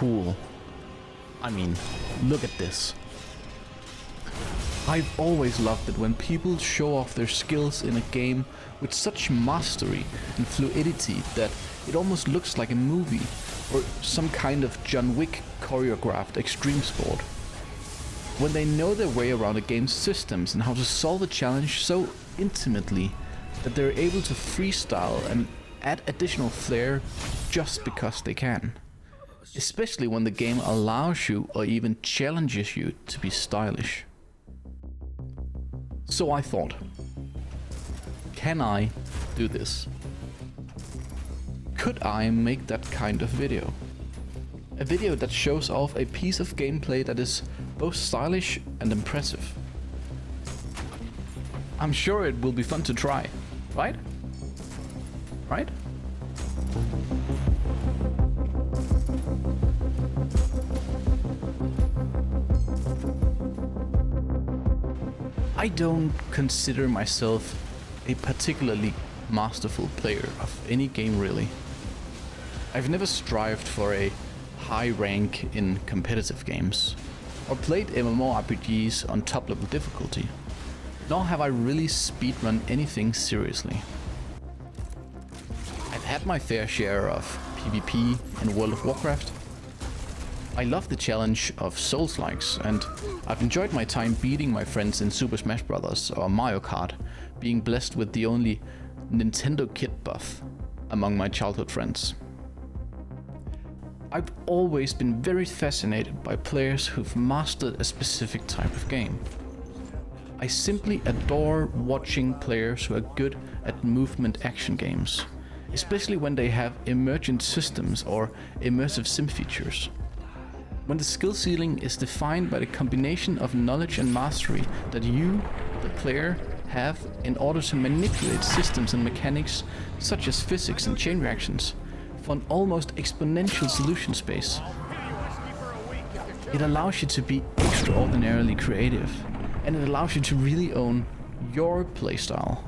cool. I mean, look at this. I've always loved it when people show off their skills in a game with such mastery and fluidity that it almost looks like a movie or some kind of John Wick choreographed extreme sport. When they know their way around a game's systems and how to solve a challenge so intimately that they're able to freestyle and add additional flair just because they can. Especially when the game allows you or even challenges you to be stylish. So I thought, can I do this? Could I make that kind of video? A video that shows off a piece of gameplay that is both stylish and impressive. I'm sure it will be fun to try, right? Right? I don't consider myself a particularly masterful player of any game really. I've never strived for a high rank in competitive games, or played MMORPGs on top level difficulty, nor have I really speedrun anything seriously. I've had my fair share of PvP in World of Warcraft. I love the challenge of Souls-likes, and I've enjoyed my time beating my friends in Super Smash Bros. Or Mario Kart, being blessed with the only Nintendo Kid buff among my childhood friends. I've always been very fascinated by players who've mastered a specific type of game. I simply adore watching players who are good at movement action games, especially when they have emergent systems or immersive sim features. When the skill ceiling is defined by the combination of knowledge and mastery that you, the player, have in order to manipulate systems and mechanics such as physics and chain reactions for an almost exponential solution space. It allows you to be extraordinarily creative, and it allows you to really own your playstyle.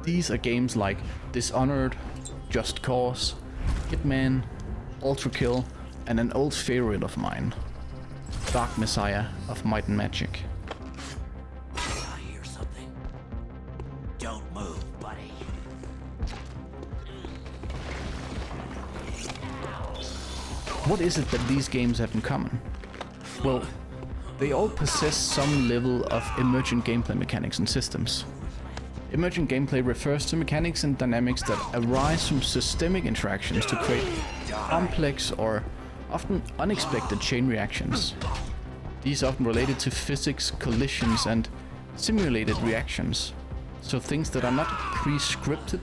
These are games like Dishonored, Just Cause, Hitman, ULTRAKILL, and an old favorite of mine, Dark Messiah of Might and Magic. I hear something. Don't move, buddy. What is it that these games have in common? Well, they all possess some level of emergent gameplay mechanics and systems. Emergent gameplay refers to mechanics and dynamics that arise from systemic interactions to create complex or often unexpected chain reactions. These are often related to physics, collisions, and simulated reactions. So things that are not pre-scripted,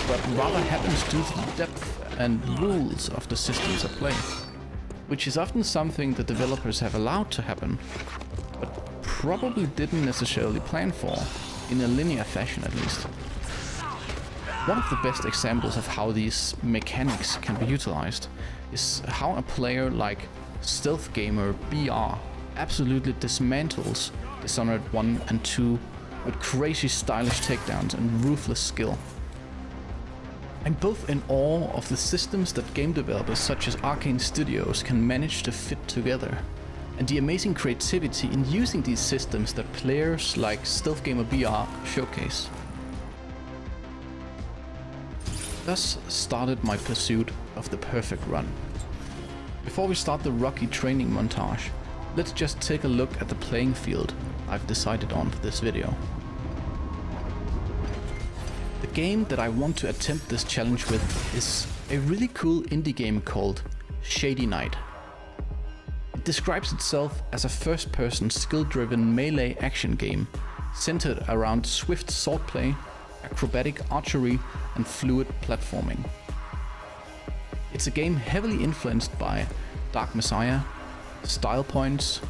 but rather happens due to the depth and rules of the systems at play, which is often something the developers have allowed to happen, but probably didn't necessarily plan for, in a linear fashion at least. One of the best examples of how these mechanics can be utilized is how a player like stealth gamer BR absolutely dismantles Dishonored 1 and 2 with crazy stylish takedowns and ruthless skill. I'm both in awe of the systems that game developers such as Arcane Studios can manage to fit together, and the amazing creativity in using these systems that players like stealth gamer BR showcase. Thus started my pursuit of the perfect run. Before we start the rocky training montage, let's just take a look at the playing field I've decided on for this video. The game that I want to attempt this challenge with is a really cool indie game called Shady Knight. It describes itself as a first-person skill-driven melee action game centered around swift swordplay, acrobatic archery, and fluid platforming. It's a game heavily influenced by Dark Messiah, style points,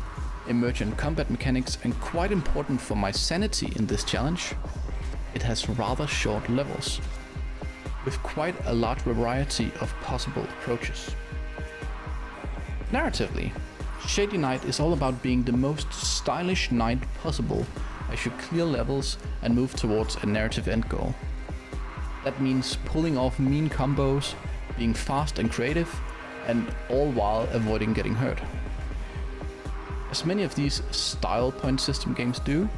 emergent combat mechanics, and quite important for my sanity in this challenge, it has rather short levels, with quite a large variety of possible approaches. Narratively, Shady Knight is all about being the most stylish knight possible as you clear levels and move towards a narrative end goal. That means pulling off mean combos, being fast and creative, and all while avoiding getting hurt. As many of these style point system games do,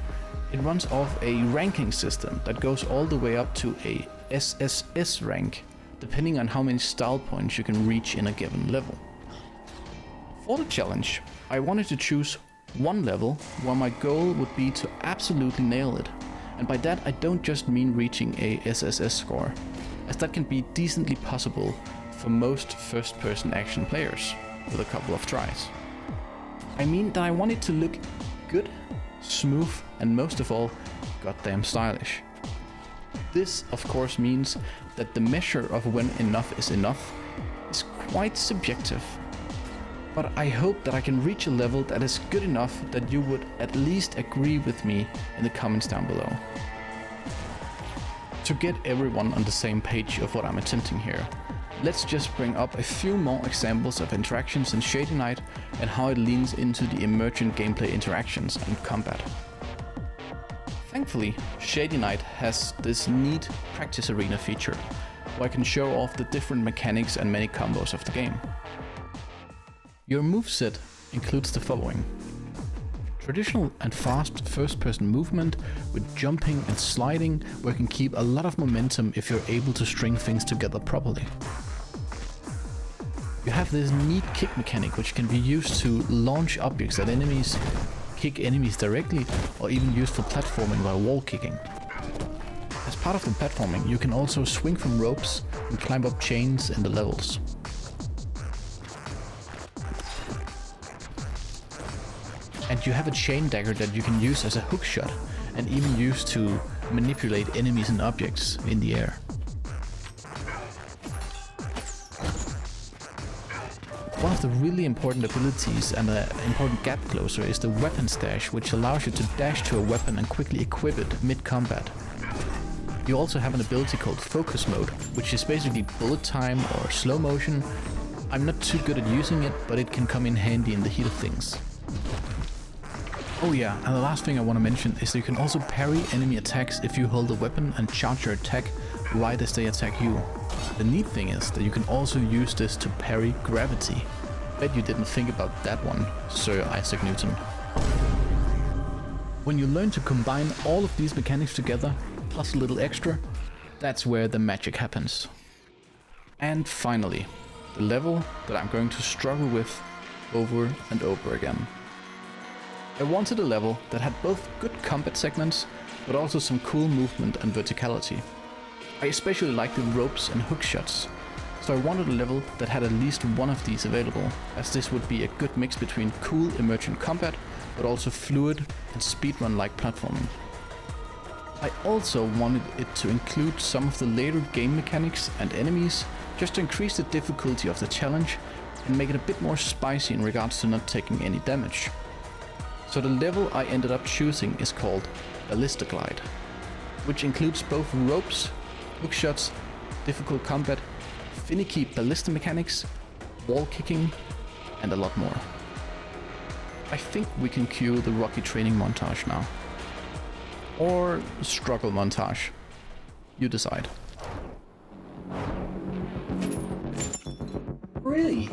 it runs off a ranking system that goes all the way up to a SSS rank, depending on how many style points you can reach in a given level. For the challenge, I wanted to choose one level where my goal would be to absolutely nail it, and by that I don't just mean reaching a SSS score, as that can be decently possible for most first-person action players with a couple of tries. I mean that I want it to look good, smooth, and most of all, goddamn stylish. This, of course, means that the measure of when enough is quite subjective. But I hope that I can reach a level that is good enough that you would at least agree with me in the comments down below. To get everyone on the same page of what I'm attempting here, let's just bring up a few more examples of interactions in Shady Knight and how it leans into the Emergent gameplay interactions and combat. Thankfully, Shady Knight has this neat practice arena feature, where I can show off the different mechanics and many combos of the game. Your moveset includes the following: traditional and fast first-person movement with jumping and sliding, where you can keep a lot of momentum if you're able to string things together properly. You have this neat kick mechanic which can be used to launch objects at enemies, kick enemies directly, or even used for platforming by wall kicking. As part of the platforming, you can also swing from ropes and climb up chains in the levels. And you have a chain dagger that you can use as a hook shot and even use to manipulate enemies and objects in the air. One of the really important abilities and an important gap closer is the weapon stash, which allows you to dash to a weapon and quickly equip it mid-combat. You also have an ability called focus mode, which is basically bullet time or slow motion. I'm not too good at using it, but it can come in handy in the heat of things. Oh yeah, and the last thing I want to mention is that you can also parry enemy attacks if you hold a weapon and charge your attack right as they attack you. The neat thing is that you can also use this to parry gravity. Bet you didn't think about that one, Sir Isaac Newton. When you learn to combine all of these mechanics together, plus a little extra, that's where the magic happens. And finally, the level that I'm going to struggle with over and over again. I wanted a level that had both good combat segments, but also some cool movement and verticality. I especially like the ropes and hook shots, so I wanted a level that had at least one of these available, as this would be a good mix between cool emergent combat, but also fluid and speedrun-like platforming. I also wanted it to include some of the later game mechanics and enemies, just to increase the difficulty of the challenge and make it a bit more spicy in regards to not taking any damage. So the level I ended up choosing is called Ballista Glide, which includes both ropes, hook shots, difficult combat, finicky ballista mechanics, wall kicking, and a lot more. I think we can cue the Rocky training montage now. Or struggle montage. You decide. Really?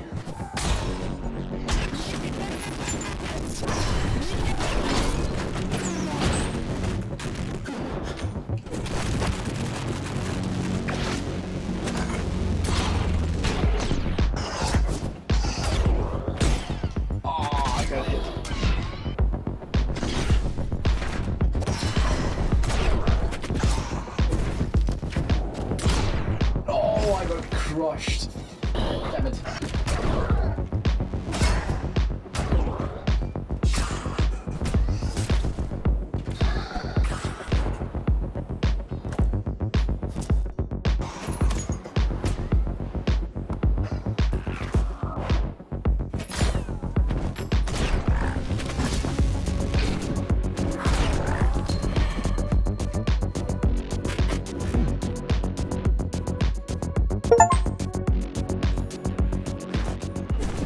Crushed. Damn it.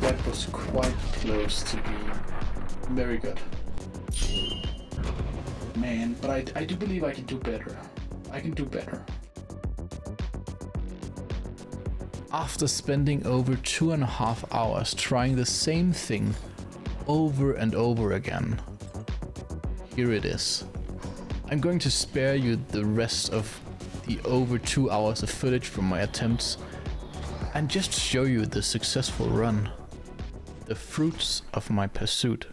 That was quite close to being very good. Man, but I do believe I can do better. I can do better. After spending over 2.5 hours trying the same thing over and over again, here it is. I'm going to spare you the rest of the over 2 hours of footage from my attempts and just show you the successful run, the fruits of my pursuit.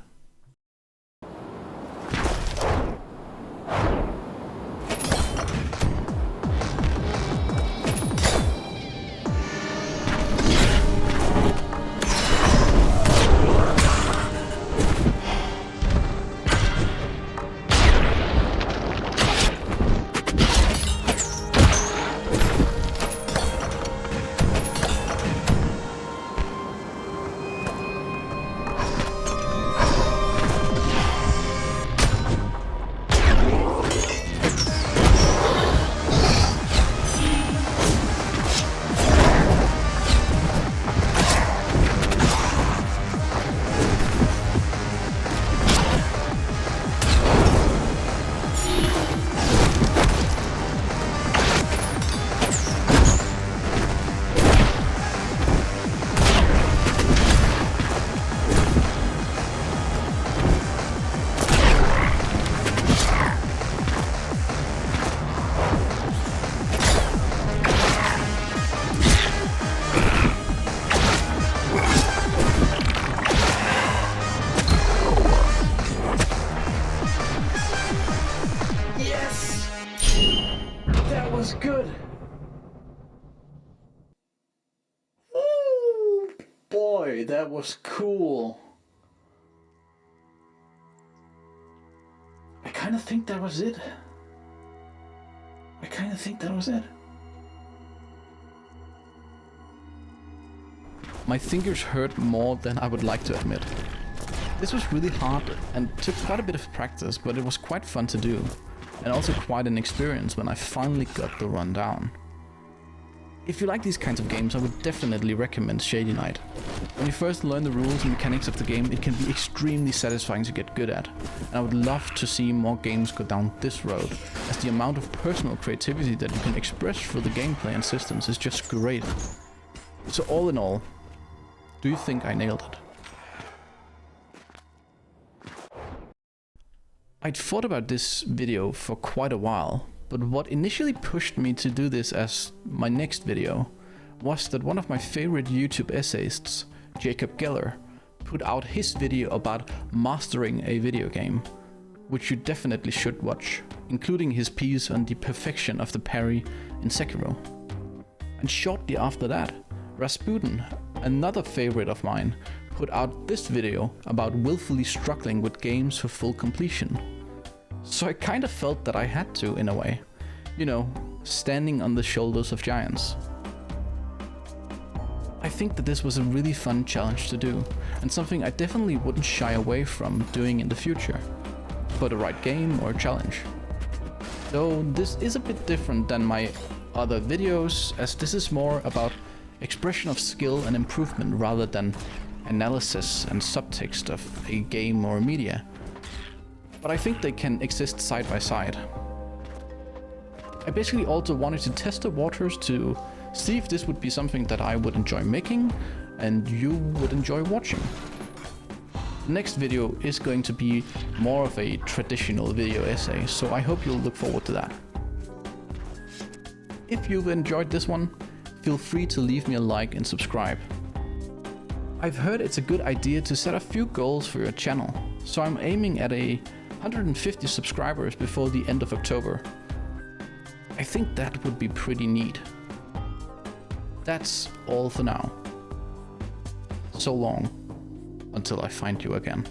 Good. Ooh, boy, that was cool. I kind of think that was it. My fingers hurt more than I would like to admit. This was really hard and took quite a bit of practice, but it was quite fun to do. And also quite an experience when I finally got the run down. If you like these kinds of games, I would definitely recommend Shady Knight. When you first learn the rules and mechanics of the game, it can be extremely satisfying to get good at, and I would love to see more games go down this road, as the amount of personal creativity that you can express through the gameplay and systems is just great. So all in all, do you think I nailed it? I'd thought about this video for quite a while, but what initially pushed me to do this as my next video was that one of my favorite YouTube essayists, Jacob Geller, put out his video about mastering a video game, which you definitely should watch, including his piece on the perfection of the parry in Sekiro. And shortly after that, Rasputin, another favorite of mine, put out this video about willfully struggling with games for full completion. So I kind of felt that I had to, in a way. You know, standing on the shoulders of giants. I think that this was a really fun challenge to do, and something I definitely wouldn't shy away from doing in the future, for the right game or challenge. Though this is a bit different than my other videos, as this is more about expression of skill and improvement rather than analysis and subtext of a game or media. But I think they can exist side by side. I basically also wanted to test the waters to see if this would be something that I would enjoy making and you would enjoy watching. The next video is going to be more of a traditional video essay, so I hope you'll look forward to that. If you've enjoyed this one, feel free to leave me a like and subscribe. I've heard it's a good idea to set a few goals for your channel, so I'm aiming at 150 subscribers before the end of October. I think that would be pretty neat. That's all for now. So long, until I find you again.